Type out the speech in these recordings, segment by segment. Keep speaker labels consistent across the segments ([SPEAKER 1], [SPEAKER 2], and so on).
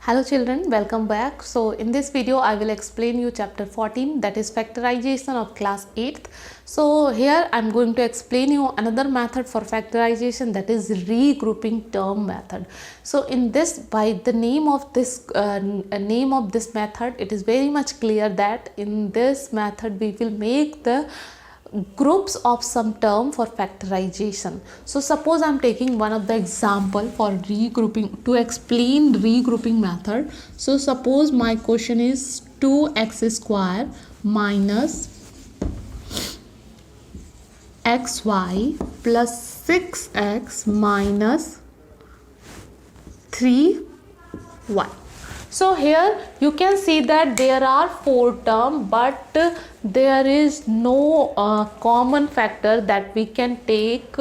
[SPEAKER 1] Hello children, welcome back. So in this video I will explain you chapter 14, that is factorization of class 8th. So here I am going to explain you another method for factorization, that is regrouping term method. So in this, by the name of this method, it is very much clear that in this method we will make the groups of some term for factorization. So suppose I am taking one of the example for regrouping, to explain regrouping method. So suppose my question is 2x square minus xy plus 6x minus 3y. So here you can see that there are 4 terms, but there is no common factor that we can take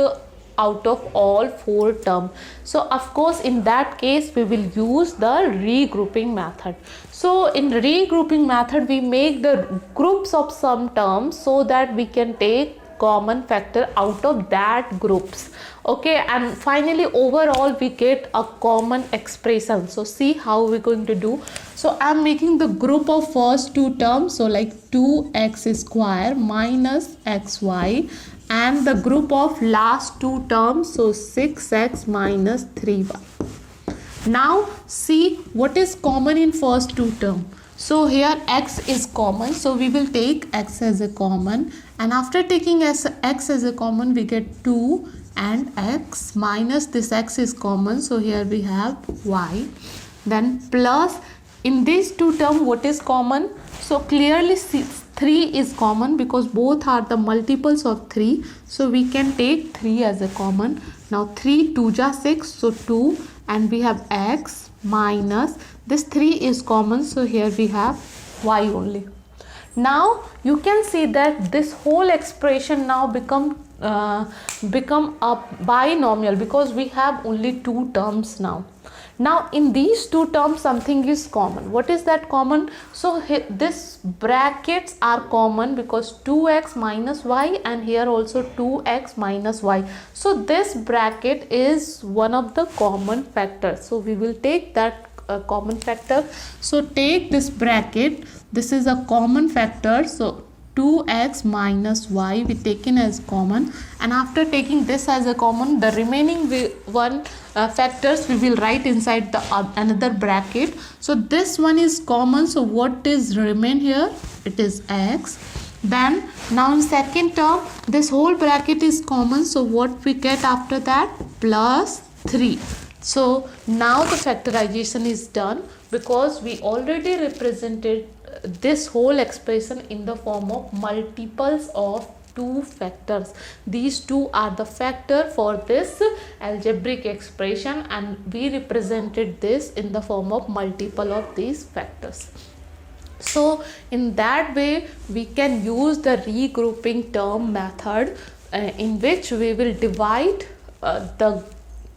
[SPEAKER 1] out of all 4 terms. So of course in that case we will use the regrouping method. So in regrouping method we make the groups of some terms so that we can take common factor out of that groups. Okay, and finally overall we get a common expression. So see how we're going to do. So I'm making the group of first 2 terms, so like 2x square minus xy, and the group of last 2 terms, so 6x minus 3y. Now see what is common in first 2 terms. So here x is common, so we will take x as a common, and after taking x as a common we get 2 and x minus this x is common, so here we have y. Then plus in these 2 terms what is common? So clearly 3 is common because both are the multiples of 3, so we can take 3 as a common. Now 3 2 ja 6, so 2, and we have x minus this 3 is common, so here we have y only. Now you can see that this whole expression now become a binomial because we have only 2 terms now. Now in these 2 terms something is common. What is that common? So this brackets are common because 2x minus y, and here also 2x minus y. So this bracket is one of the common factors. So we will take that common factor. So take this bracket, this is a common factor, so 2x minus y we taken as common, and after taking this as a common, the remaining factors we will write inside the another bracket. So this one is common, so what is remain here? It is x. Then now in second term this whole bracket is common, so what we get after that? Plus 3. So now the factorization is done because we already represented this whole expression in the form of multiples of 2 factors. These 2 are the factor for this algebraic expression, and we represented this in the form of multiple of these factors. So in that way we can use the regrouping term method in which we will divide the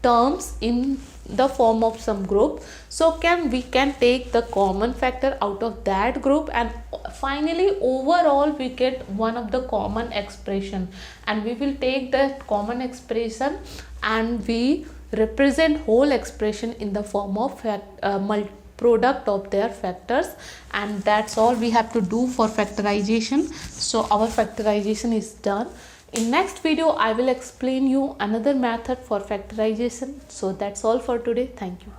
[SPEAKER 1] terms in the form of some group. So we can take the common factor out of that group, and finally overall we get one of the common expression, and we will take that common expression and we represent whole expression in the form of product of their factors, and that's all we have to do for factorization. So our factorization is done. In next video I will explain you another method for factorization. So that's all for today. Thank you.